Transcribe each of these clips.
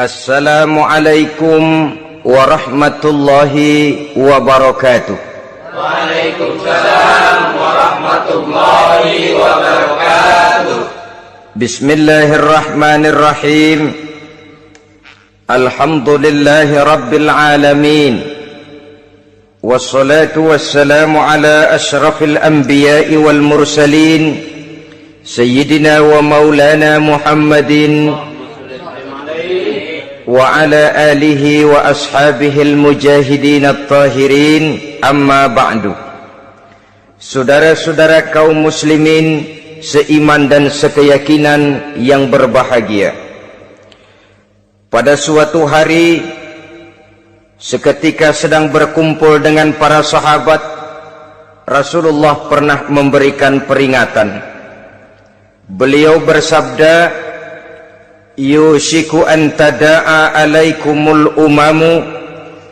Assalamualaikum warahmatullahi wabarakatuh. Waalaikumsalam warahmatullahi wabarakatuh. Bismillahirrahmanirrahim. Alhamdulillahi rabbil alamin. Wassalatu wassalamu ala ashrafil anbiya'i wal mursalin, Sayyidina wa maulana Muhammadin wa ala alihi wa ashabihil mujahidin at-tahirin, amma ba'du. Saudara-saudara kaum muslimin seiman dan sekeyakinan yang berbahagia, pada suatu hari seketika sedang berkumpul dengan para sahabat, Rasulullah pernah memberikan peringatan. Beliau bersabda, yushiku an tada'a alaikumul umamu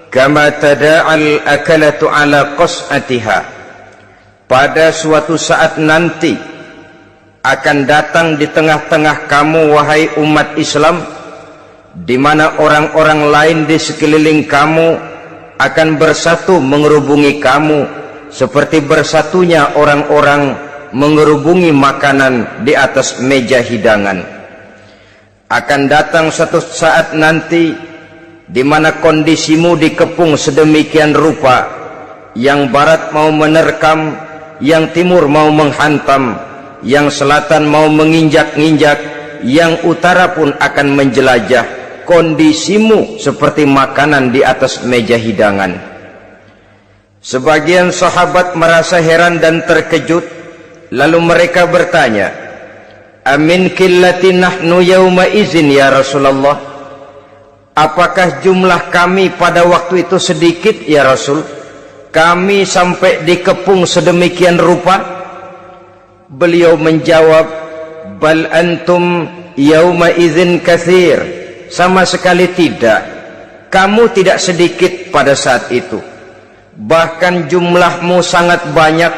kama tada'al akalatu ala qas'atiha. Pada suatu saat nanti akan datang di tengah-tengah kamu, wahai umat Islam, di mana orang-orang lain di sekeliling kamu akan bersatu mengerubungi kamu seperti bersatunya orang-orang mengerubungi makanan di atas meja hidangan. Akan datang suatu saat nanti di mana kondisimu dikepung sedemikian rupa, yang barat mau menerkam, yang timur mau menghantam, yang selatan mau menginjak-injak, yang utara pun akan menjelajah. Kondisimu seperti makanan di atas meja hidangan. Sebagian sahabat merasa heran dan terkejut, lalu mereka bertanya, amin qillati nahnu yawma izin ya Rasulullah? Apakah jumlah kami pada waktu itu sedikit ya Rasul? Kami sampai dikepung sedemikian rupa? Beliau menjawab, bal antum yawma izin katsir. Sama sekali tidak. Kamu tidak sedikit pada saat itu. Bahkan jumlahmu sangat banyak.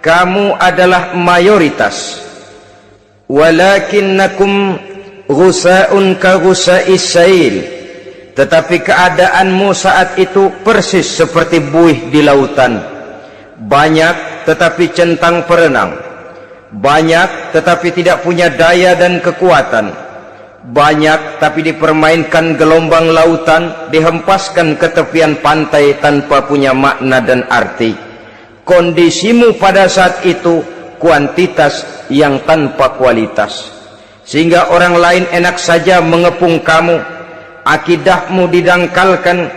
Kamu adalah mayoritas. Walakinnakum ghusa'un ka ghusa'is sail. Tetapi keadaanmu saat itu persis seperti buih di lautan. Banyak tetapi centang perenang. Banyak tetapi tidak punya daya dan kekuatan. Banyak tapi dipermainkan gelombang lautan, dihempaskan ke tepian pantai tanpa punya makna dan arti. Kondisimu pada saat itu kuantitas yang tanpa kualitas, sehingga orang lain enak saja mengepung kamu. Akidahmu didangkalkan,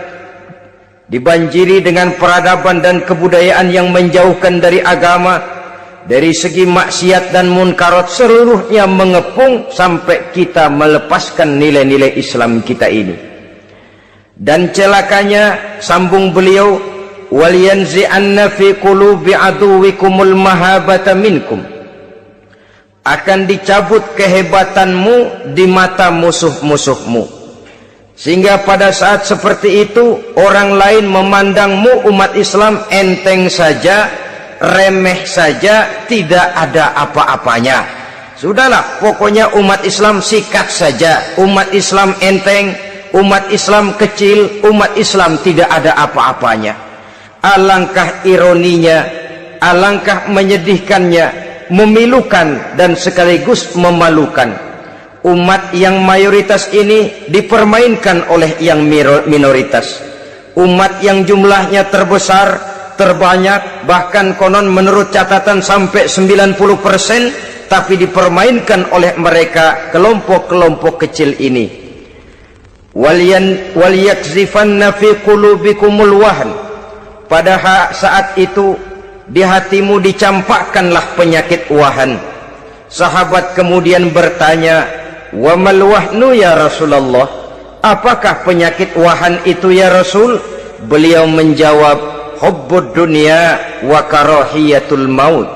dibanjiri dengan peradaban dan kebudayaan yang menjauhkan dari agama. Dari segi maksiat dan munkarat seluruhnya mengepung sampai kita melepaskan nilai-nilai Islam kita ini. Dan celakanya, sambung beliau, waliyanzi'anna fi qulubi aduwikumul mahabata minkum. Akan dicabut kehebatanmu di mata musuh-musuhmu, sehingga pada saat seperti itu orang lain memandangmu umat Islam enteng saja, remeh saja, tidak ada apa-apanya. Sudahlah, pokoknya umat Islam sikat saja. Umat Islam enteng, umat Islam kecil, umat Islam tidak ada apa-apanya. Alangkah ironinya, alangkah menyedihkannya, memilukan dan sekaligus memalukan. Umat yang mayoritas ini dipermainkan oleh yang minoritas. Umat yang jumlahnya terbesar, terbanyak, bahkan konon menurut catatan sampai 90%, tapi dipermainkan oleh mereka kelompok-kelompok kecil ini. Waliyakzifanna fi qulubikumul wahn. Pada saat itu di hatimu dicampakkanlah penyakit wahan. Sahabat kemudian bertanya, wa mal wahnu ya Rasulullah? Apakah penyakit wahan itu ya Rasul? Beliau menjawab, hubbud dunya wa karahiyatul maut.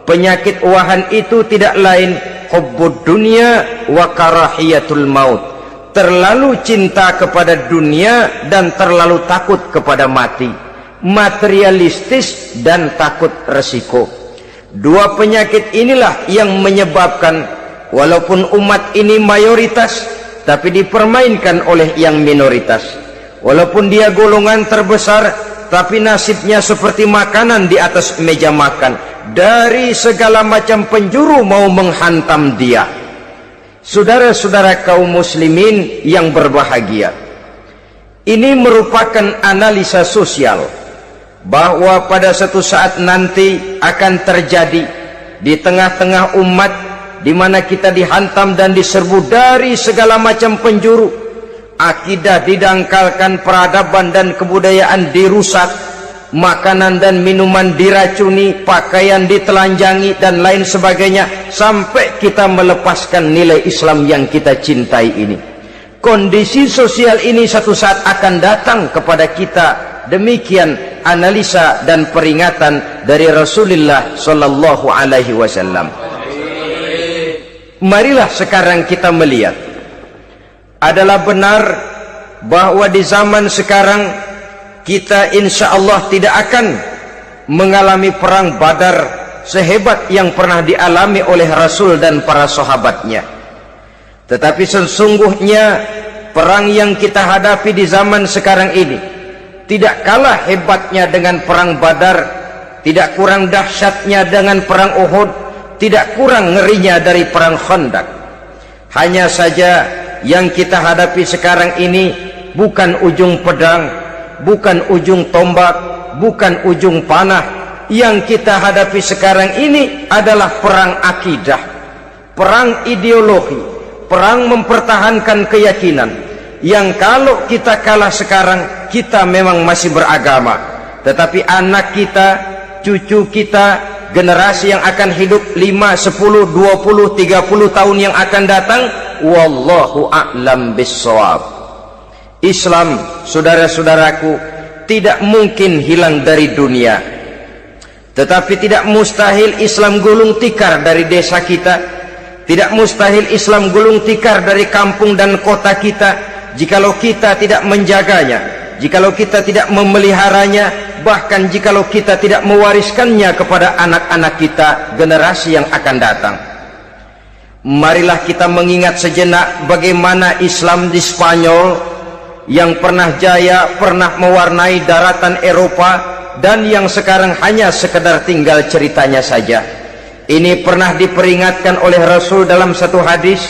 Penyakit wahan itu tidak lain hubbud dunya wa karahiyatul maut. Terlalu cinta kepada dunia dan terlalu takut kepada mati. Materialistis dan takut resiko. Dua penyakit inilah yang menyebabkan walaupun umat ini mayoritas, tapi dipermainkan oleh yang minoritas. Walaupun dia golongan terbesar, tapi nasibnya seperti makanan di atas meja makan. Dari segala macam penjuru mau menghantam dia. Saudara-saudara kaum muslimin yang berbahagia, ini merupakan analisa sosial bahwa pada suatu saat nanti akan terjadi di tengah-tengah umat di mana kita dihantam dan diserbu dari segala macam penjuru. Akidah didangkalkan, peradaban dan kebudayaan dirusak, makanan dan minuman diracuni, pakaian ditelanjangi dan lain sebagainya, sampai kita melepaskan nilai Islam yang kita cintai ini. Kondisi sosial ini satu saat akan datang kepada kita. Demikian analisa dan peringatan dari Rasulullah sallallahu alaihi wasallam. Marilah sekarang kita melihat, adalah benar bahwa di zaman sekarang kita insya Allah tidak akan mengalami perang Badar sehebat yang pernah dialami oleh Rasul dan para sahabatnya. Tetapi sesungguhnya perang yang kita hadapi di zaman sekarang ini tidak kalah hebatnya dengan perang Badar, tidak kurang dahsyatnya dengan perang Uhud, tidak kurang ngerinya dari perang Khandaq. Hanya saja yang kita hadapi sekarang ini bukan ujung pedang, bukan ujung tombak, bukan ujung panah. Yang kita hadapi sekarang ini adalah perang akidah, perang ideologi, perang mempertahankan keyakinan. Yang kalau kita kalah sekarang, kita memang masih beragama, tetapi anak kita, cucu kita, generasi yang akan hidup 5, 10, 20, 30 tahun yang akan datang, wallahu a'lam bissawab. Islam, saudara-saudaraku, tidak mungkin hilang dari dunia, tetapi tidak mustahil Islam gulung tikar dari desa kita, tidak mustahil Islam gulung tikar dari kampung dan kota kita, jikalau kita tidak menjaganya, jikalau kita tidak memeliharanya, bahkan jikalau kita tidak mewariskannya kepada anak-anak kita, generasi yang akan datang. Marilah kita mengingat sejenak bagaimana Islam di Spanyol yang pernah jaya, pernah mewarnai daratan Eropa, dan yang sekarang hanya sekedar tinggal ceritanya saja. Ini pernah diperingatkan oleh Rasul dalam satu hadis,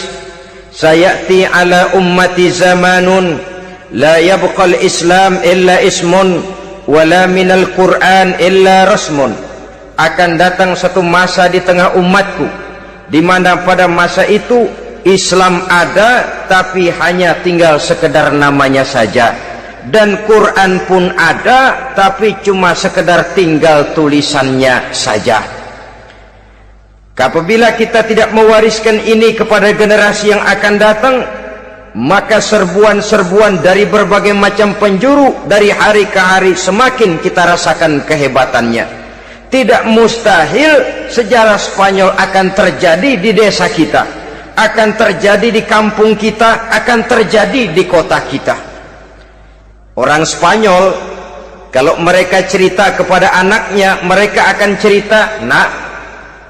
sayati ala ummati zamanun la yabqal Islam illa ismun wala minal Quran illa rasmun. Akan datang satu masa di tengah umatku di mana pada masa itu Islam ada tapi hanya tinggal sekedar namanya saja, dan Quran pun ada tapi cuma sekedar tinggal tulisannya saja. Apabila kita tidak mewariskan ini kepada generasi yang akan datang, maka serbuan-serbuan dari berbagai macam penjuru dari hari ke hari semakin kita rasakan kehebatannya. Tidak mustahil sejarah Spanyol akan terjadi di desa kita, akan terjadi di kampung kita, akan terjadi di kota kita. Orang Spanyol kalau mereka cerita kepada anaknya, mereka akan cerita, "Nak,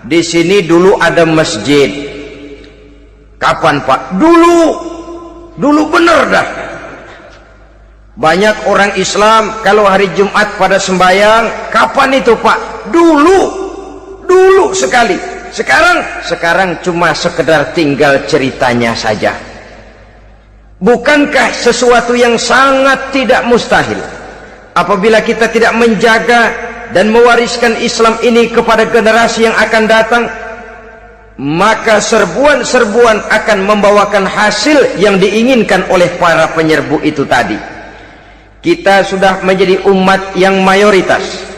di sini dulu ada masjid." "Kapan, Pak?" Dulu bener dah. Banyak orang Islam kalau hari Jumat pada sembahyang, "Kapan itu, Pak?" Dulu sekali. Sekarang cuma sekedar tinggal ceritanya saja. Bukankah sesuatu yang sangat tidak mustahil apabila kita tidak menjaga dan mewariskan Islam ini kepada generasi yang akan datang, maka serbuan-serbuan akan membawakan hasil yang diinginkan oleh para penyerbu itu tadi. Kita sudah menjadi umat yang mayoritas,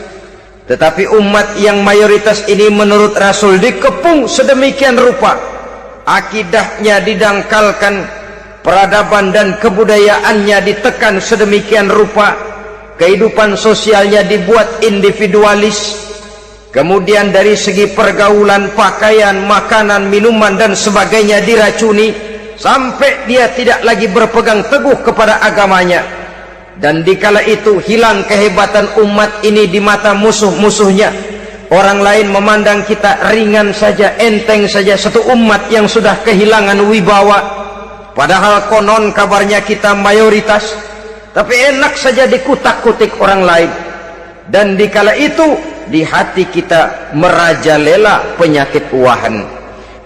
tetapi umat yang mayoritas ini menurut Rasul dikepung sedemikian rupa, akidahnya didangkalkan, peradaban dan kebudayaannya ditekan sedemikian rupa, kehidupan sosialnya dibuat individualis, kemudian dari segi pergaulan, pakaian, makanan, minuman dan sebagainya diracuni, sampai dia tidak lagi berpegang teguh kepada agamanya. Dan dikala itu hilang kehebatan umat ini di mata musuh-musuhnya. Orang lain memandang kita ringan saja, enteng saja, satu umat yang sudah kehilangan wibawa. Padahal konon kabarnya kita mayoritas, tapi enak saja dikutak-kutik orang lain. Dan dikala itu di hati kita merajalela penyakit wahan.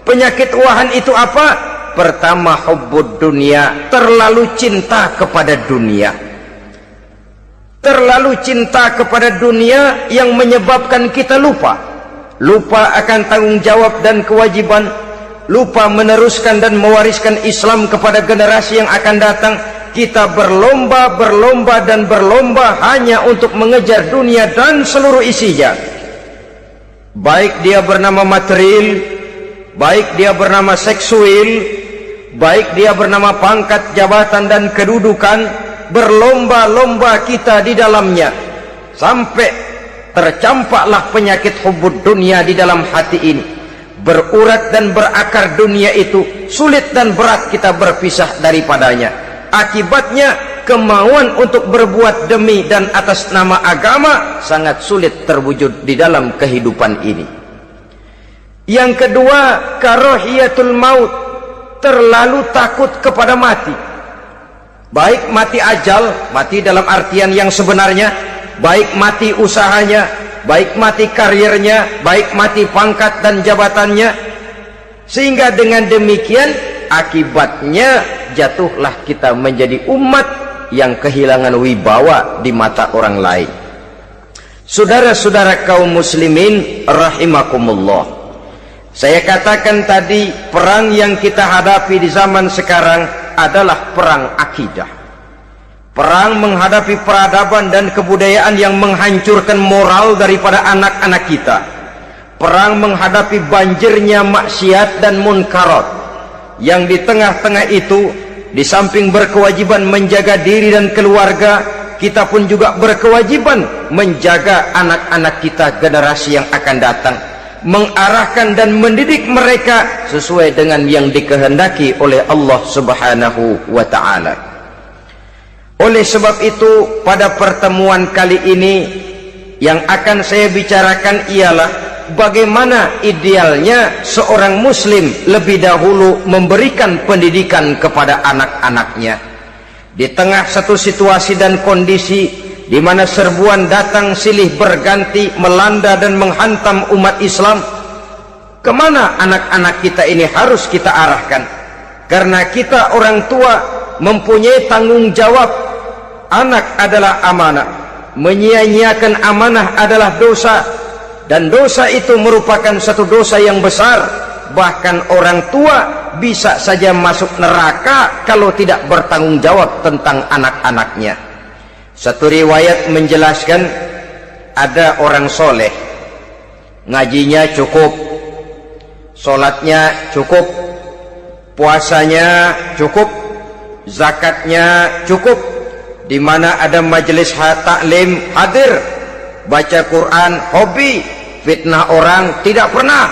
Penyakit wahan itu apa? Pertama, hubbud dunia, terlalu cinta kepada dunia. Terlalu cinta kepada dunia yang menyebabkan kita lupa akan tanggung jawab dan kewajiban, lupa meneruskan dan mewariskan Islam kepada generasi yang akan datang. Kita berlomba hanya untuk mengejar dunia dan seluruh isinya, baik dia bernama material, baik dia bernama seksual, baik dia bernama pangkat, jabatan dan kedudukan. Berlomba-lomba kita di dalamnya sampai tercampaklah penyakit hubbud dunia di dalam hati ini. Berurat dan berakar dunia itu, sulit dan berat kita berpisah daripadanya. Akibatnya kemauan untuk berbuat demi dan atas nama agama sangat sulit terwujud di dalam kehidupan ini. Yang kedua, karahiyatul maut, terlalu takut kepada mati. Baik mati ajal, mati dalam artian yang sebenarnya, baik mati usahanya, baik mati karirnya, baik mati pangkat dan jabatannya. Sehingga dengan demikian akibatnya jatuhlah kita menjadi umat yang kehilangan wibawa di mata orang lain. Saudara-saudara kaum muslimin rahimakumullah, saya katakan tadi, perang yang kita hadapi di zaman sekarang adalah perang akidah. Perang menghadapi peradaban dan kebudayaan yang menghancurkan moral daripada anak-anak kita. Perang menghadapi banjirnya maksiat dan munkarat, yang di tengah-tengah itu, di samping berkewajiban menjaga diri dan keluarga, kita pun juga berkewajiban menjaga anak-anak kita, generasi yang akan datang, mengarahkan dan mendidik mereka sesuai dengan yang dikehendaki oleh Allah Subhanahu wa ta'ala. Oleh sebab itu, pada pertemuan kali ini yang akan saya bicarakan ialah bagaimana idealnya seorang muslim lebih dahulu memberikan pendidikan kepada anak-anaknya. Di tengah satu situasi dan kondisi di mana serbuan datang silih berganti melanda dan menghantam umat Islam, kemana anak-anak kita ini harus kita arahkan? Karena kita orang tua mempunyai tanggung jawab. Anak adalah amanah, menyia-nyiakan amanah adalah dosa, dan dosa itu merupakan satu dosa yang besar. Bahkan orang tua bisa saja masuk neraka kalau tidak bertanggung jawab tentang anak-anaknya. Satu riwayat menjelaskan, ada orang soleh, ngajinya cukup, sholatnya cukup, puasanya cukup, zakatnya cukup, di mana ada majelis taklim hadir, baca Quran hobi, fitnah orang tidak pernah.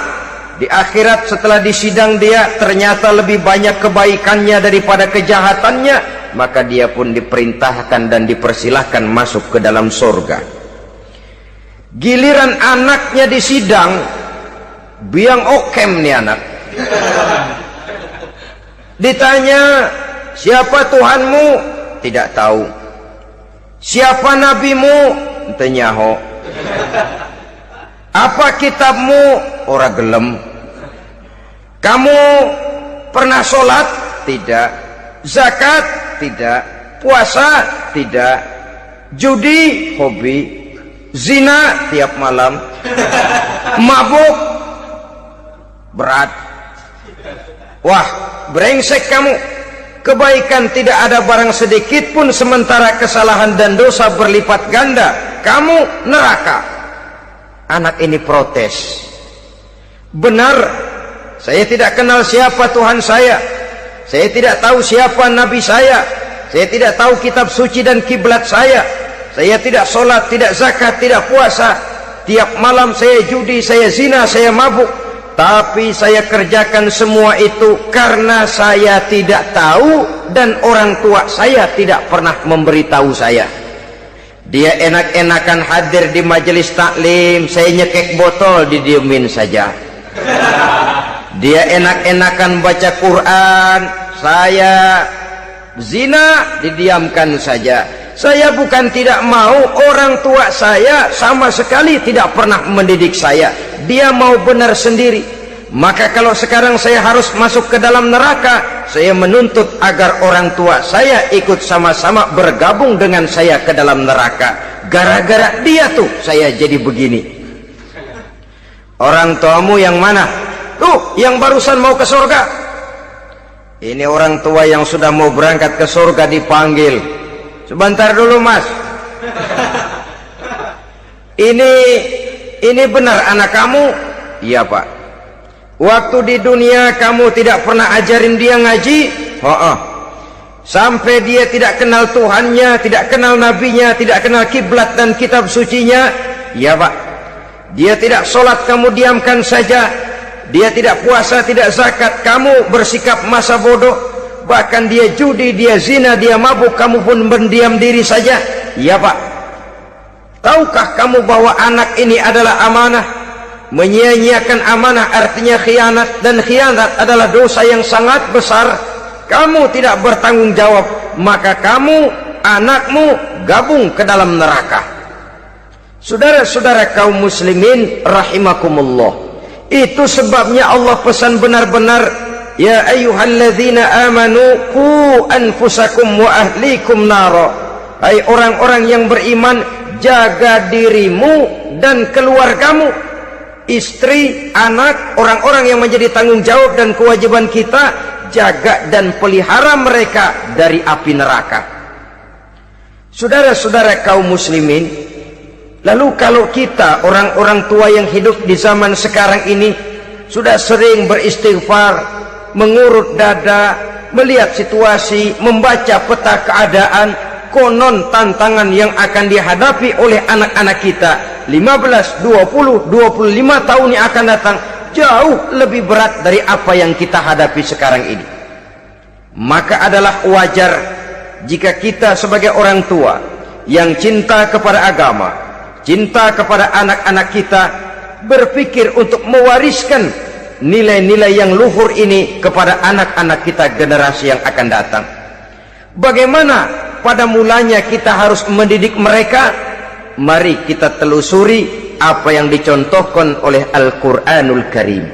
Di akhirat setelah disidang dia ternyata lebih banyak kebaikannya daripada kejahatannya, maka dia pun diperintahkan dan dipersilahkan masuk ke dalam surga. Giliran anaknya disidang, biang okem nih anak. Ditanya, siapa Tuhanmu? Tidak tahu. Siapa nabimu? Ente nyaho. Apa kitabmu? Ora gelem. Kamu pernah sholat? Tidak. Zakat? Tidak. Puasa? Tidak. Judi? Hobi. Zina? Tiap malam. Mabuk? Berat. Wah, brengsek kamu. Kebaikan tidak ada barang sedikit pun, sementara kesalahan dan dosa berlipat ganda. Kamu neraka. Anak ini protes. Benar, saya tidak kenal siapa Tuhan saya. Saya tidak tahu siapa Nabi saya. Saya tidak tahu kitab suci dan kiblat saya. Saya tidak sholat, tidak zakat, tidak puasa. Tiap malam saya judi, saya zina, saya mabuk. Tapi saya kerjakan semua itu karena saya tidak tahu dan orang tua saya tidak pernah memberitahu saya. Dia enak-enakan hadir di majelis taklim, saya nyekek botol, didiemin saja. Dia enak-enakan baca Quran, saya zina, didiamkan saja. Saya bukan tidak mau, orang tua saya sama sekali tidak pernah mendidik saya, dia mau benar sendiri. Maka kalau sekarang saya harus masuk ke dalam neraka, saya menuntut agar orang tua saya ikut sama-sama bergabung dengan saya ke dalam neraka. Gara-gara dia tuh saya jadi begini. Orang tuamu yang mana? Tuh, yang barusan mau ke surga. Ini orang tua yang sudah mau berangkat ke surga dipanggil. Sebentar dulu, Mas. Ini benar anak kamu? Iya, Pak. Waktu di dunia kamu tidak pernah ajarin dia ngaji? Sampai dia tidak kenal Tuhannya, tidak kenal nabinya, tidak kenal kiblat dan kitab sucinya? Iya, Pak. Dia tidak sholat, kamu diamkan saja. Dia tidak puasa, tidak zakat, kamu bersikap masa bodoh. Bahkan dia judi, dia zina, dia mabuk, kamu pun berdiam diri saja. Iya, Pak. Tahukah kamu bahwa anak ini adalah amanah? Menyia-nyiakan amanah artinya khianat, dan khianat adalah dosa yang sangat besar. Kamu tidak bertanggung jawab, maka kamu, anakmu gabung ke dalam neraka. Saudara-saudara kaum muslimin rahimakumullah, itu sebabnya Allah pesan benar-benar, ya ayyuhalladzina amanu qu anfusakum wa ahlikum nara. Hai orang-orang yang beriman, jaga dirimu dan keluargamu, istri, anak, orang-orang yang menjadi tanggung jawab dan kewajiban kita, jaga dan pelihara mereka dari api neraka. Saudara-saudara kaum muslimin, lalu kalau kita orang-orang tua yang hidup di zaman sekarang ini sudah sering beristighfar, mengurut dada, melihat situasi, membaca peta keadaan, konon tantangan yang akan dihadapi oleh anak-anak kita 15, 20, 25 tahun yang akan datang jauh lebih berat dari apa yang kita hadapi sekarang ini. Maka adalah wajar jika kita sebagai orang tua yang cinta kepada agama, cinta kepada anak-anak kita, berpikir untuk mewariskan nilai-nilai yang luhur ini kepada anak-anak kita generasi yang akan datang. Bagaimana pada mulanya kita harus mendidik mereka? Mari kita telusuri apa yang dicontohkan oleh Al-Quranul Karim.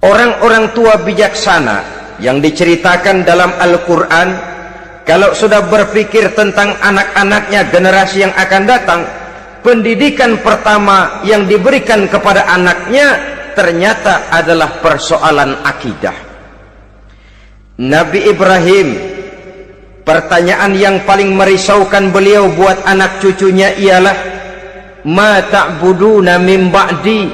Orang-orang tua bijaksana yang diceritakan dalam Al-Quran, kalau sudah berpikir tentang anak-anaknya generasi yang akan datang, pendidikan pertama yang diberikan kepada anaknya ternyata adalah persoalan akidah. Nabi Ibrahim, pertanyaan yang paling merisaukan beliau buat anak cucunya ialah, ma ta'buduna min ba'di.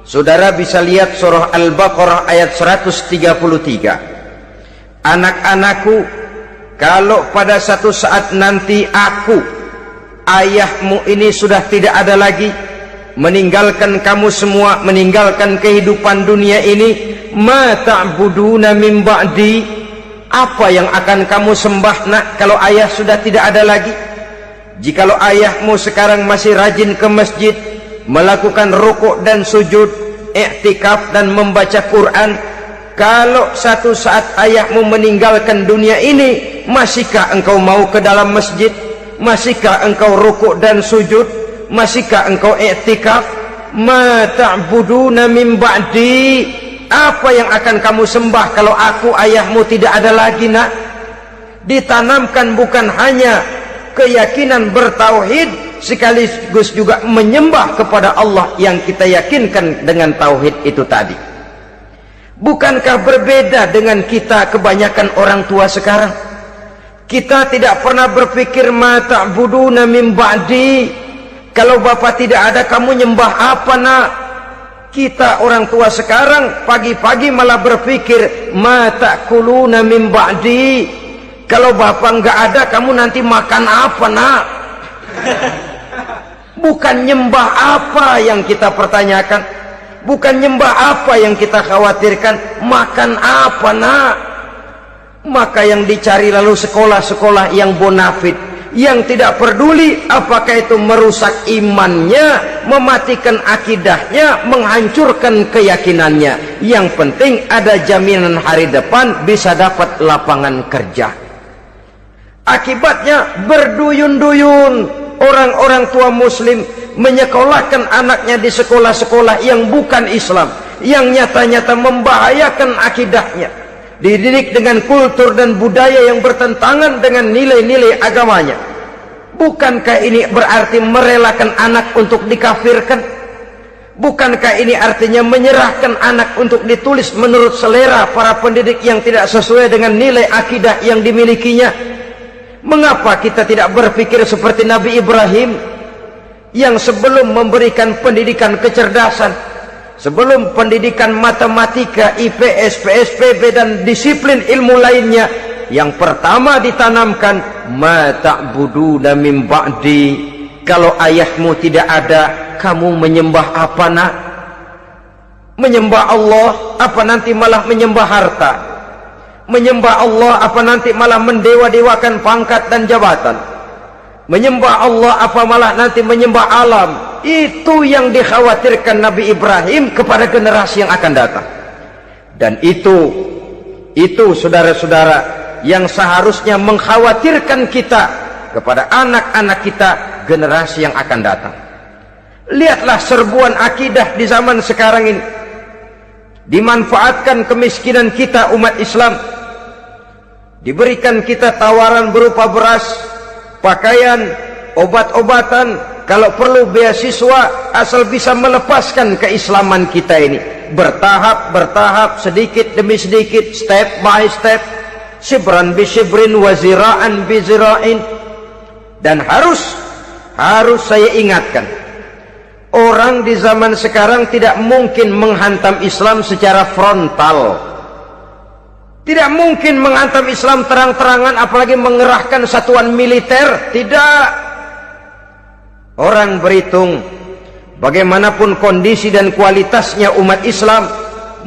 Saudara bisa lihat surah Al-Baqarah ayat 133. Anak-anakku, kalau pada satu saat nanti aku, ayahmu ini sudah tidak ada lagi, meninggalkan kamu semua, meninggalkan kehidupan dunia ini, ma ta'buduna min ba'di, apa yang akan kamu sembah nak kalau ayah sudah tidak ada lagi? Jikalau ayahmu sekarang masih rajin ke masjid, melakukan rukuk dan sujud, i'tikaf dan membaca Quran, kalau satu saat ayahmu meninggalkan dunia ini, masihkah engkau mau ke dalam masjid? Masihkah engkau rukuk dan sujud? Masihkah engkau i'tikaf? Ma ta'buduna min ba'di, apa yang akan kamu sembah kalau aku ayahmu tidak ada lagi nak? Ditanamkan bukan hanya keyakinan bertauhid, sekaligus juga menyembah kepada Allah yang kita yakinkan dengan tauhid itu tadi. Bukankah berbeda dengan kita kebanyakan orang tua sekarang? Kita tidak pernah berpikir ma ta'buduna min ba'di, kalau bapak tidak ada kamu nyembah apa nak? Kita orang tua sekarang pagi-pagi malah berpikir ma ta'kuluna min ba'di, kalau bapak enggak ada kamu nanti makan apa nak? Bukan nyembah apa yang kita pertanyakan, bukan nyembah apa yang kita khawatirkan, makan apa nak? Maka yang dicari lalu sekolah-sekolah yang bonafit, yang tidak peduli apakah itu merusak imannya, mematikan akidahnya, menghancurkan keyakinannya. Yang penting ada jaminan hari depan bisa dapat lapangan kerja. Akibatnya berduyun-duyun orang-orang tua muslim menyekolahkan anaknya di sekolah-sekolah yang bukan Islam, yang nyata-nyata membahayakan akidahnya, dididik dengan kultur dan budaya yang bertentangan dengan nilai-nilai agamanya. Bukankah ini berarti merelakan anak untuk dikafirkan? Bukankah ini artinya menyerahkan anak untuk ditulis menurut selera para pendidik yang tidak sesuai dengan nilai akidah yang dimilikinya? Mengapa kita tidak berpikir seperti Nabi Ibrahim yang sebelum memberikan pendidikan kecerdasan, sebelum pendidikan matematika, IPS, PSPB dan disiplin ilmu lainnya, yang pertama ditanamkan, ma ta'buduna min ba'di, kalau ayahmu tidak ada, kamu menyembah apa nak? Menyembah Allah apa nanti malah menyembah harta? Menyembah Allah apa nanti malah mendewa-dewakan pangkat dan jabatan? Menyembah Allah apa malah nanti menyembah alam? Itu yang dikhawatirkan Nabi Ibrahim kepada generasi yang akan datang. Dan itu saudara-saudara yang seharusnya mengkhawatirkan kita kepada anak-anak kita, generasi yang akan datang. Lihatlah serbuan akidah di zaman sekarang ini. Dimanfaatkan kemiskinan kita umat Islam. Diberikan kita tawaran berupa beras, pakaian, obat-obatan, kalau perlu beasiswa, asal bisa melepaskan keislaman kita ini. Bertahap, sedikit demi sedikit, step by step, shibran bi shibrin wa zira'an bi zira'in. Dan harus saya ingatkan, orang di zaman sekarang tidak mungkin menghantam Islam secara frontal. Tidak mungkin menghantam Islam terang-terangan, apalagi mengerahkan satuan militer. Tidak. Orang berhitung bagaimanapun kondisi dan kualitasnya umat Islam,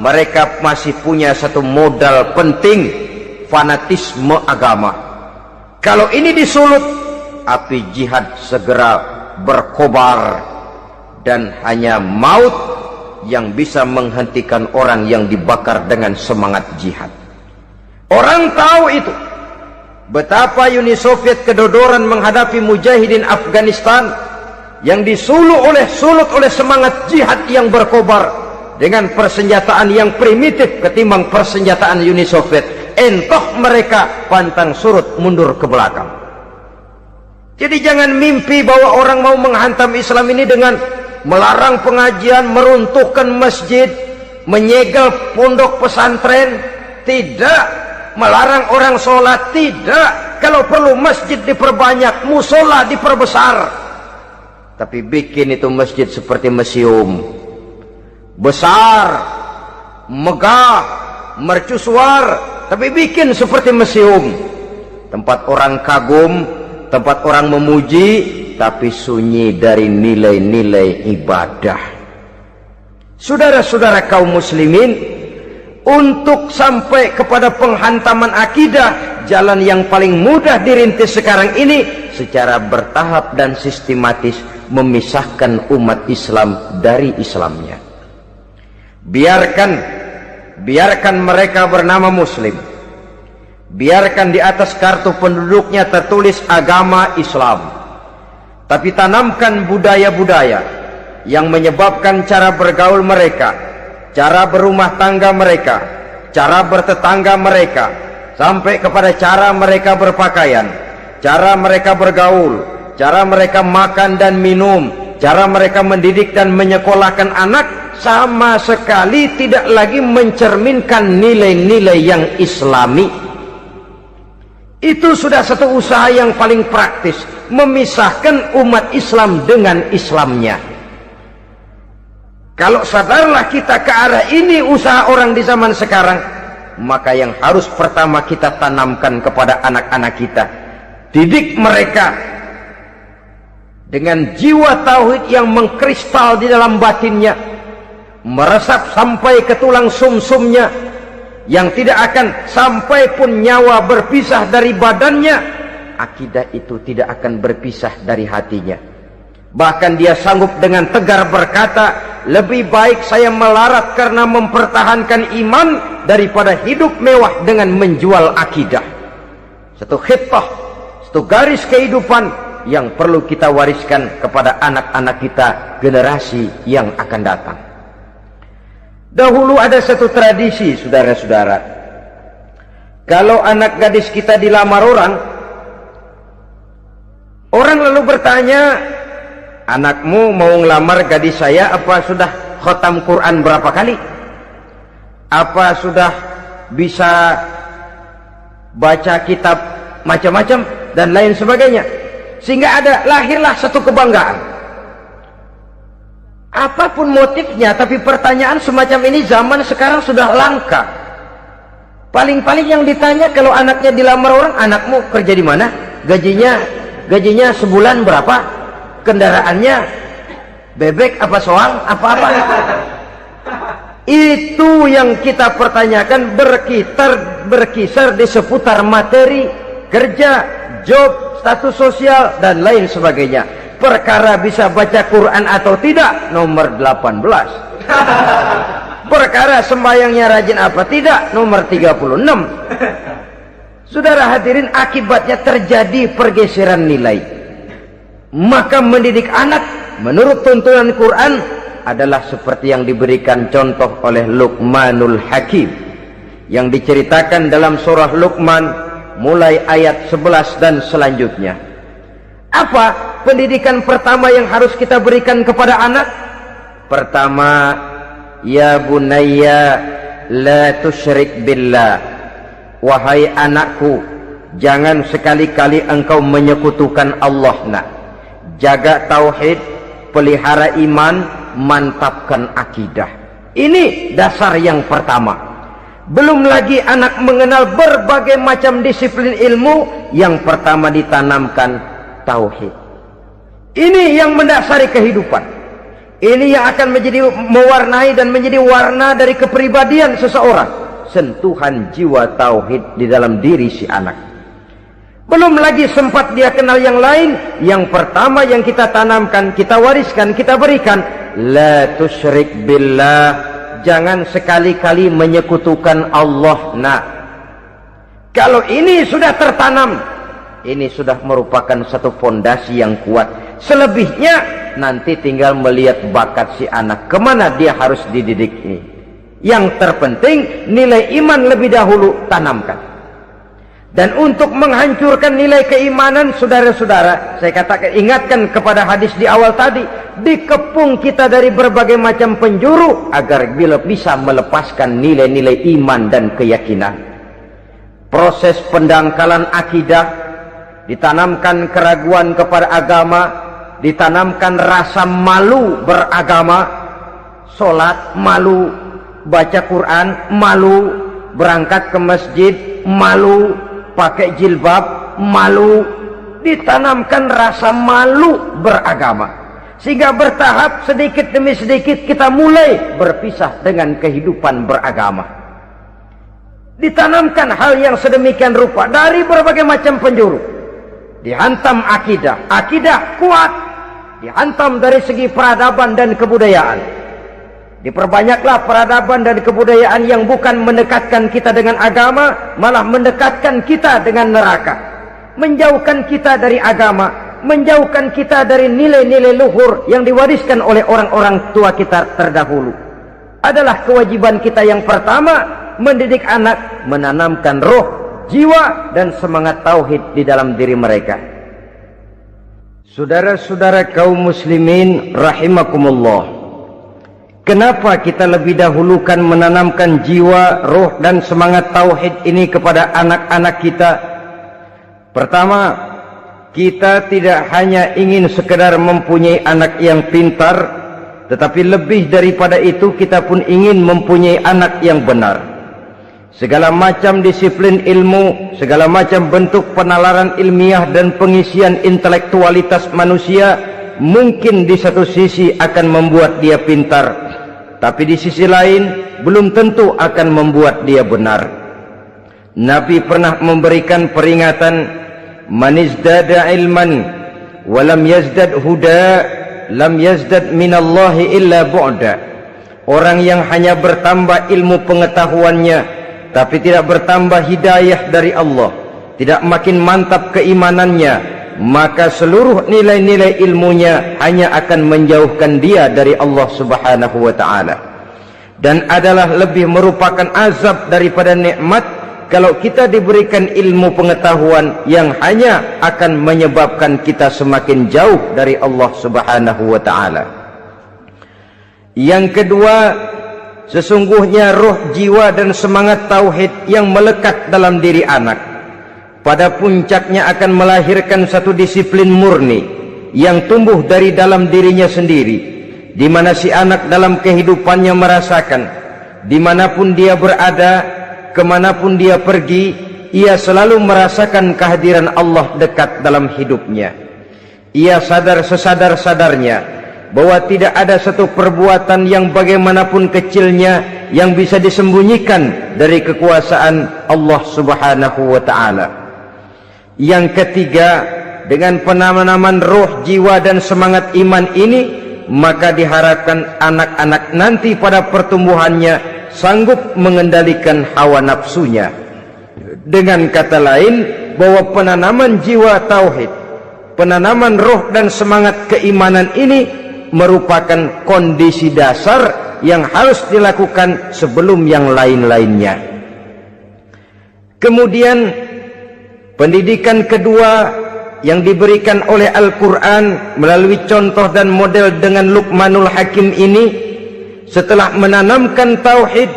mereka masih punya satu modal penting, fanatisme agama. Kalau ini disulut, api jihad segera berkobar, dan hanya maut yang bisa menghentikan orang yang dibakar dengan semangat jihad. Orang tahu itu. Betapa Uni Soviet kedodoran menghadapi mujahidin Afghanistan yang disulut oleh semangat jihad yang berkobar dengan persenjataan yang primitif ketimbang persenjataan Uni Soviet. Entah mereka pantang surut mundur ke belakang. Jadi jangan mimpi bahwa orang mau menghantam Islam ini dengan melarang pengajian, meruntuhkan masjid, menyegel pondok pesantren. Tidak. Melarang orang sholat. Tidak. Kalau perlu masjid diperbanyak, musola diperbesar. Tapi bikin itu masjid seperti museum, besar, megah, mercusuar, tapi bikin seperti museum, tempat orang kagum, tempat orang memuji, tapi sunyi dari nilai-nilai ibadah. Saudara-saudara kaum muslimin, untuk sampai kepada penghantaman akidah, jalan yang paling mudah dirintis sekarang ini secara bertahap dan sistematis, memisahkan umat Islam dari Islamnya. Biarkan mereka bernama muslim, biarkan di atas kartu penduduknya tertulis agama Islam, tapi tanamkan budaya-budaya yang menyebabkan cara bergaul mereka, cara berumah tangga mereka, cara bertetangga mereka, sampai kepada cara mereka berpakaian, cara mereka bergaul, cara mereka makan dan minum, cara mereka mendidik dan menyekolahkan anak, sama sekali tidak lagi mencerminkan nilai-nilai yang islami. Itu sudah satu usaha yang paling praktis, memisahkan umat Islam dengan Islamnya. Kalau sadarlah kita ke arah ini usaha orang di zaman sekarang, maka yang harus pertama kita tanamkan kepada anak-anak kita, didik mereka dengan jiwa tauhid yang mengkristal di dalam batinnya, meresap sampai ke tulang sumsumnya, yang tidak akan sampai pun nyawa berpisah dari badannya, akidah itu tidak akan berpisah dari hatinya. Bahkan dia sanggup dengan tegar berkata, lebih baik saya melarat karena mempertahankan iman daripada hidup mewah dengan menjual akidah. Satu khittah, satu garis kehidupan yang perlu kita wariskan kepada anak-anak kita, generasi yang akan datang. Dahulu ada satu tradisi, saudara-saudara. Kalau anak gadis kita dilamar orang lalu bertanya, anakmu mau ngelamar gadis saya, apa sudah khatam Quran berapa kali? Apa sudah bisa baca kitab macam-macam dan lain sebagainya? Sehingga lahirlah satu kebanggaan. Apapun motifnya, tapi pertanyaan semacam ini zaman sekarang sudah langka. Paling-paling yang ditanya kalau anaknya dilamar orang, anakmu kerja di mana? Gajinya sebulan berapa? Kendaraannya bebek apa soal? Apa-apa? Itu yang kita pertanyakan, berkisar di seputar materi, kerja, job, status sosial, dan lain sebagainya. Perkara bisa baca Quran atau tidak, nomor 18. Perkara sembahyangnya rajin apa tidak, nomor 36. Saudara hadirin, akibatnya terjadi pergeseran nilai. Maka mendidik anak menurut tuntunan Quran adalah seperti yang diberikan contoh oleh Luqmanul Hakim, yang diceritakan dalam surah Luqman mulai ayat 11 dan selanjutnya. Apa pendidikan pertama yang harus kita berikan kepada anak? Pertama, ya bunayya la tusyrik billah. Wahai anakku, jangan sekali-kali engkau menyekutukan Allah. Nak, jaga tauhid, pelihara iman, mantapkan akidah. Ini dasar yang pertama. Belum lagi anak mengenal berbagai macam disiplin ilmu, yang pertama ditanamkan tauhid. Ini yang mendasari kehidupan. Ini yang akan mewarnai dan menjadi warna dari kepribadian seseorang. Sentuhan jiwa tauhid di dalam diri si anak. Belum lagi sempat dia kenal yang lain. Yang pertama yang kita tanamkan, kita wariskan, kita berikan, la tusyrik billah. Jangan sekali-kali menyekutukan Allah. Nah, kalau ini sudah tertanam, ini sudah merupakan satu fondasi yang kuat. Selebihnya nanti tinggal melihat bakat si anak, kemana dia harus dididik ini. Yang terpenting nilai iman lebih dahulu tanamkan. Dan untuk menghancurkan nilai keimanan, saudara-saudara, saya katakan, ingatkan kepada hadis di awal tadi, dikepung kita dari berbagai macam penjuru agar bila bisa melepaskan nilai-nilai iman dan keyakinan. Proses pendangkalan akidah, ditanamkan keraguan kepada agama, ditanamkan rasa malu beragama, sholat malu, baca Quran malu, berangkat ke masjid malu, pakai jilbab malu. Ditanamkan rasa malu beragama, sehingga bertahap sedikit demi sedikit kita mulai berpisah dengan kehidupan beragama. Ditanamkan hal yang sedemikian rupa dari berbagai macam penjuru. Dihantam akidah, akidah kuat, dihantam dari segi peradaban dan kebudayaan. Diperbanyaklah peradaban dan kebudayaan yang bukan mendekatkan kita dengan agama, malah mendekatkan kita dengan neraka. Menjauhkan kita dari agama, menjauhkan kita dari nilai-nilai luhur yang diwariskan oleh orang-orang tua kita terdahulu. Adalah kewajiban kita yang pertama, mendidik anak, menanamkan roh, jiwa, dan semangat tauhid di dalam diri mereka. Saudara-saudara kaum muslimin rahimakumullah, kenapa kita lebih dahulukan menanamkan jiwa, roh, dan semangat tauhid ini kepada anak-anak kita? Pertama, kita tidak hanya ingin sekedar mempunyai anak yang pintar, tetapi lebih daripada itu kita pun ingin mempunyai anak yang benar. Segala macam disiplin ilmu, segala macam bentuk penalaran ilmiah dan pengisian intelektualitas manusia mungkin di satu sisi akan membuat dia pintar, tapi di sisi lain belum tentu akan membuat dia benar. Nabi pernah memberikan peringatan, man izdada ilman walam yazdad huda lam yazdad minallahi illa bu'da. Orang yang hanya bertambah ilmu pengetahuannya tapi tidak bertambah hidayah dari Allah, tidak makin mantap keimanannya, maka seluruh nilai-nilai ilmunya hanya akan menjauhkan dia dari Allah Subhanahu wa ta'ala. Dan adalah lebih merupakan azab daripada nikmat kalau kita diberikan ilmu pengetahuan yang hanya akan menyebabkan kita semakin jauh dari Allah Subhanahu wa ta'ala. Yang kedua, sesungguhnya roh, jiwa dan semangat tauhid yang melekat dalam diri anak pada puncaknya akan melahirkan satu disiplin murni yang tumbuh dari dalam dirinya sendiri, di mana si anak dalam kehidupannya merasakan dimanapun dia berada, kemanapun dia pergi, ia selalu merasakan kehadiran Allah dekat dalam hidupnya. Ia sadar sesadar-sadarnya bahwa tidak ada satu perbuatan yang bagaimanapun kecilnya yang bisa disembunyikan dari kekuasaan Allah Subhanahu wa ta'ala. Yang ketiga, dengan penanaman roh, jiwa dan semangat iman ini, maka diharapkan anak-anak nanti pada pertumbuhannya sanggup mengendalikan hawa nafsunya. Dengan kata lain, bahwa penanaman jiwa tauhid, penanaman roh dan semangat keimanan ini merupakan kondisi dasar yang harus dilakukan sebelum yang lain-lainnya. Kemudian pendidikan kedua yang diberikan oleh Al-Quran melalui contoh dan model dengan Luqmanul Hakim ini, setelah menanamkan tauhid,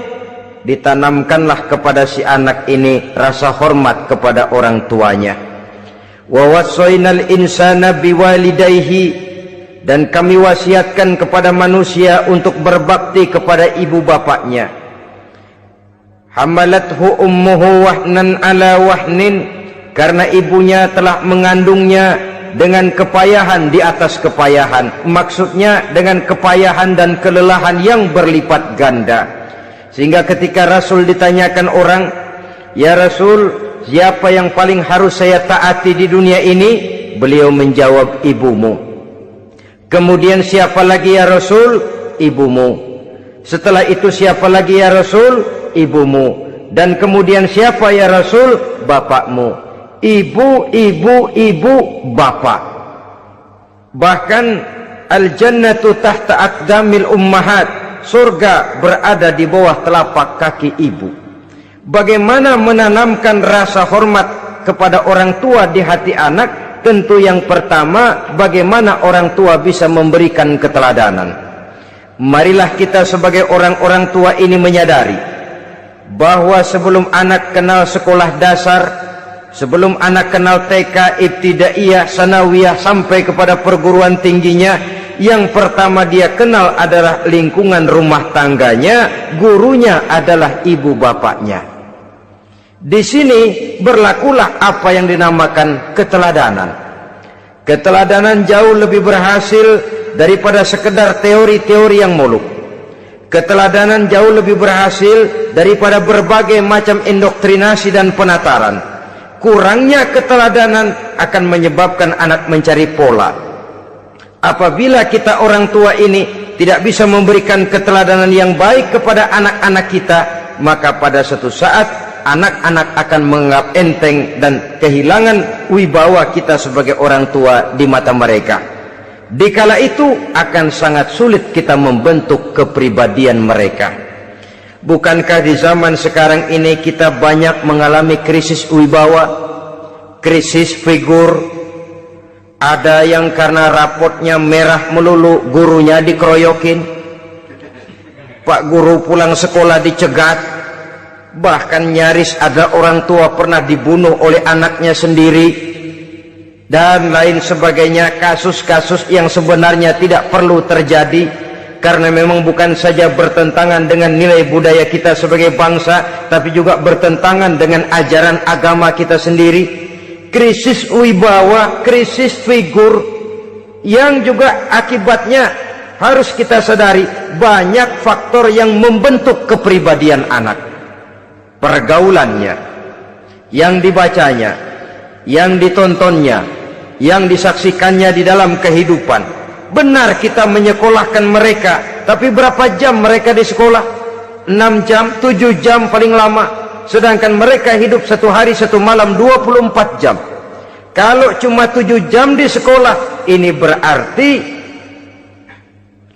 ditanamkanlah kepada si anak ini rasa hormat kepada orang tuanya. Wa wassaynal insana biwalidayhi, dan kami wasiatkan kepada manusia untuk berbakti kepada ibu bapaknya. Hamalathu ummuhu wahnan ala wahnin, karena ibunya telah mengandungnya dengan kepayahan di atas kepayahan, maksudnya dengan kepayahan dan kelelahan yang berlipat ganda. Sehingga ketika Rasul ditanyakan orang, "Ya Rasul, siapa yang paling harus saya taati di dunia ini?" Beliau menjawab, "Ibumu." Kemudian, "Siapa lagi ya Rasul?" "Ibumu." Setelah itu, "Siapa lagi ya Rasul?" "Ibumu." Dan kemudian, "Siapa ya Rasul?" "Bapakmu." Ibu, ibu, ibu, bapak. Bahkan al-jannatu tahta aqdamil ummahat, surga berada di bawah telapak kaki ibu. Bagaimana menanamkan rasa hormat kepada orang tua di hati anak? Tentu yang pertama, bagaimana orang tua bisa memberikan keteladanan. Marilah kita sebagai orang-orang tua ini menyadari bahwa sebelum anak kenal sekolah dasar, sebelum anak kenal TK, ibtidaiyah, sanawiyah sampai kepada perguruan tingginya, yang pertama dia kenal adalah lingkungan rumah tangganya, gurunya adalah ibu bapaknya. Di sini berlakulah apa yang dinamakan keteladanan. Keteladanan jauh lebih berhasil daripada sekedar teori-teori yang muluk. Keteladanan jauh lebih berhasil daripada berbagai macam indoktrinasi dan penataran. Kurangnya keteladanan akan menyebabkan anak mencari pola. Apabila kita orang tua ini tidak bisa memberikan keteladanan yang baik kepada anak-anak kita, maka pada suatu saat anak-anak akan menganggap enteng dan kehilangan wibawa kita sebagai orang tua di mata mereka. Dikala itu akan sangat sulit kita membentuk kepribadian mereka. Bukankah di zaman sekarang ini kita banyak mengalami krisis wibawa, krisis figur? Ada yang karena rapotnya merah melulu, gurunya dikeroyokin. Pak guru pulang sekolah dicegat. Bahkan nyaris ada orang tua pernah dibunuh oleh anaknya sendiri, dan lain sebagainya. Kasus-kasus yang sebenarnya tidak perlu terjadi, karena memang bukan saja bertentangan dengan nilai budaya kita sebagai bangsa, tapi juga bertentangan dengan ajaran agama kita sendiri. Krisis wibawa, krisis figur, yang juga akibatnya harus kita sadari banyak faktor yang membentuk kepribadian anak. Pergaulannya, yang dibacanya, yang ditontonnya, yang disaksikannya di dalam kehidupan. Benar kita menyekolahkan mereka, tapi berapa jam mereka di sekolah? 6 jam, 7 jam paling lama. Sedangkan mereka hidup 1 hari 1 malam 24 jam. Kalau cuma 7 jam di sekolah, ini berarti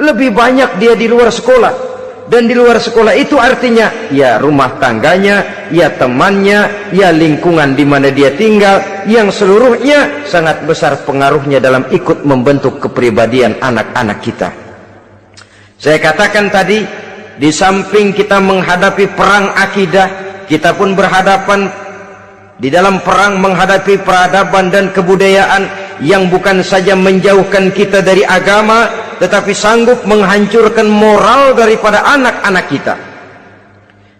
lebih banyak dia di luar sekolah. Dan di luar sekolah itu artinya ya rumah tangganya, ya temannya, ya lingkungan di mana dia tinggal, yang seluruhnya sangat besar pengaruhnya dalam ikut membentuk kepribadian anak-anak kita. Saya katakan tadi, di samping kita menghadapi perang akidah, kita pun berhadapan di dalam perang menghadapi peradaban dan kebudayaan yang bukan saja menjauhkan kita dari agama, tetapi sanggup menghancurkan moral daripada anak-anak kita.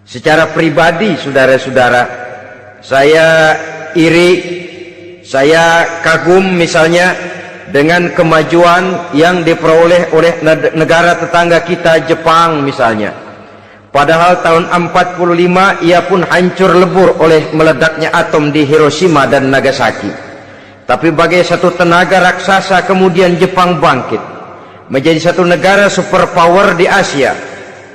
Secara pribadi, saudara-saudara, saya iri, saya kagum misalnya dengan kemajuan yang diperoleh oleh negara tetangga kita, Jepang misalnya. Padahal tahun 45 ia pun hancur lebur oleh meledaknya atom di Hiroshima dan Nagasaki. Tapi bagai satu tenaga raksasa kemudian Jepang bangkit menjadi satu negara superpower di Asia.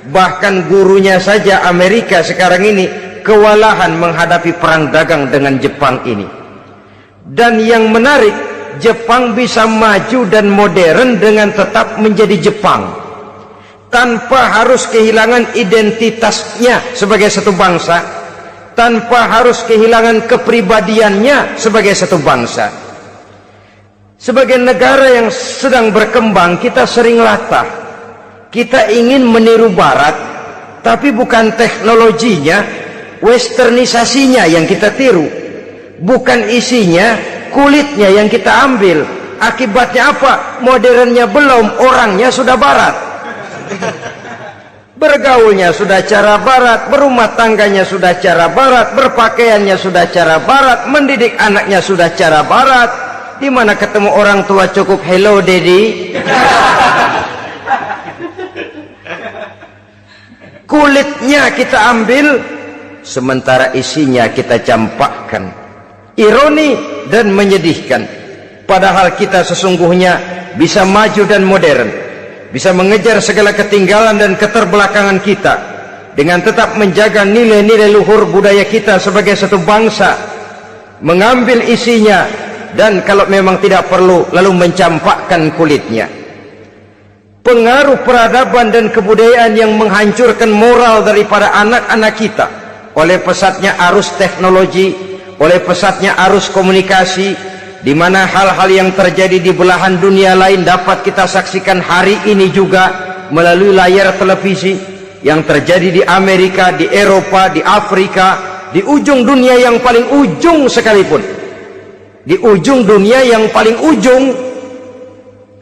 Bahkan gurunya saja Amerika sekarang ini kewalahan menghadapi perang dagang dengan Jepang ini. Dan yang menarik, Jepang bisa maju dan modern dengan tetap menjadi Jepang, tanpa harus kehilangan identitasnya sebagai satu bangsa, tanpa harus kehilangan kepribadiannya sebagai satu bangsa. Sebagai negara yang sedang berkembang, kita sering latah. Kita ingin meniru Barat, tapi bukan teknologinya, westernisasinya yang kita tiru. Bukan isinya, kulitnya yang kita ambil. Akibatnya apa? Modernnya belum, orangnya sudah Barat. Bergaulnya sudah cara Barat, berumah tangganya sudah cara Barat, berpakaiannya sudah cara Barat, mendidik anaknya sudah cara Barat. Di mana ketemu orang tua cukup hello daddy. Kulitnya kita ambil, sementara isinya kita campakkan. Ironi dan menyedihkan. Padahal kita sesungguhnya bisa maju dan modern, bisa mengejar segala ketinggalan dan keterbelakangan kita dengan tetap menjaga nilai-nilai luhur budaya kita sebagai satu bangsa, mengambil isinya, dan kalau memang tidak perlu lalu mencampakkan kulitnya. Pengaruh peradaban dan kebudayaan yang menghancurkan moral daripada anak-anak kita oleh pesatnya arus teknologi, oleh pesatnya arus komunikasi, di mana hal-hal yang terjadi di belahan dunia lain dapat kita saksikan hari ini juga melalui layar televisi. Yang terjadi di Amerika, di Eropa, di Afrika, di ujung dunia yang paling ujung sekalipun, di ujung dunia yang paling ujung,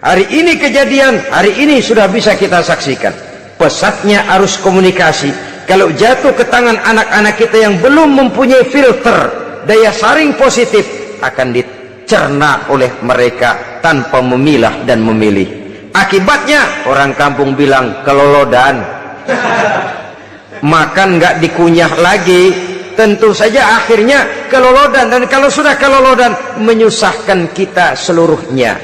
hari ini kejadian, hari ini sudah bisa kita saksikan. Pesatnya arus komunikasi, kalau jatuh ke tangan anak-anak kita yang belum mempunyai filter, daya saring positif, akan dicerna oleh mereka tanpa memilah dan memilih. Akibatnya orang kampung bilang kelolodan. Makan nggak dikunyah lagi. Tentu saja akhirnya kelolodan, dan kalau sudah kelolodan menyusahkan kita seluruhnya.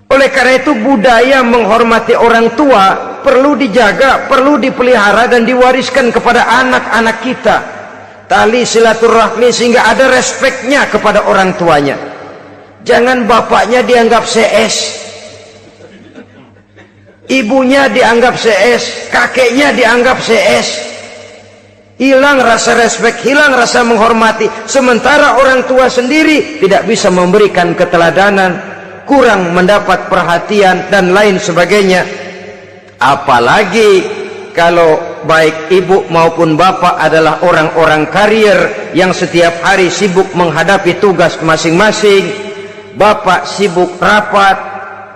Oleh karena itu budaya menghormati orang tua perlu dijaga, perlu dipelihara dan diwariskan kepada anak-anak kita. Tali silaturahmi sehingga ada respeknya kepada orang tuanya. Jangan bapaknya dianggap CS, ibunya dianggap CS, kakeknya dianggap CS. Hilang rasa respek, hilang rasa menghormati. Sementara orang tua sendiri tidak bisa memberikan keteladanan, kurang mendapat perhatian dan lain sebagainya. Apalagi kalau baik ibu maupun bapak adalah orang-orang karier yang setiap hari sibuk menghadapi tugas masing-masing. Bapak sibuk rapat,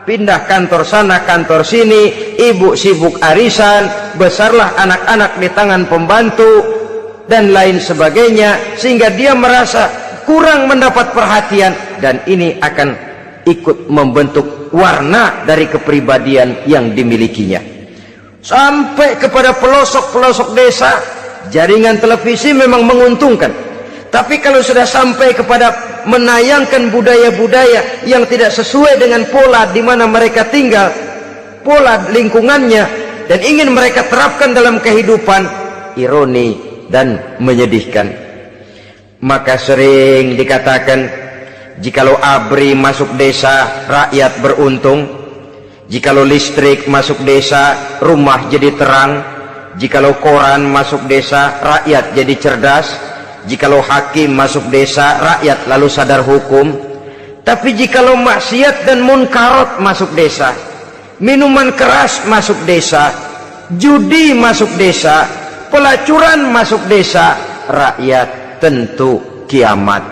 pindah kantor sana kantor sini, ibu sibuk arisan, besarlah anak-anak di tangan pembantu dan lain sebagainya, sehingga dia merasa kurang mendapat perhatian, dan ini akan ikut membentuk warna dari kepribadian yang dimilikinya. Sampai kepada pelosok-pelosok desa, jaringan televisi memang menguntungkan, tapi kalau sudah sampai kepada menayangkan budaya-budaya yang tidak sesuai dengan pola di mana mereka tinggal, pola lingkungannya, dan ingin mereka terapkan dalam kehidupan, ironi dan menyedihkan. Maka sering dikatakan, jikalau ABRI masuk desa, rakyat beruntung. Jikalau listrik masuk desa, rumah jadi terang. Jikalau koran masuk desa, rakyat jadi cerdas. Jikalau hakim masuk desa, rakyat lalu sadar hukum. Tapi jikalau maksiat dan munkarat masuk desa, minuman keras masuk desa, judi masuk desa, pelacuran masuk desa, rakyat tentu kiamat.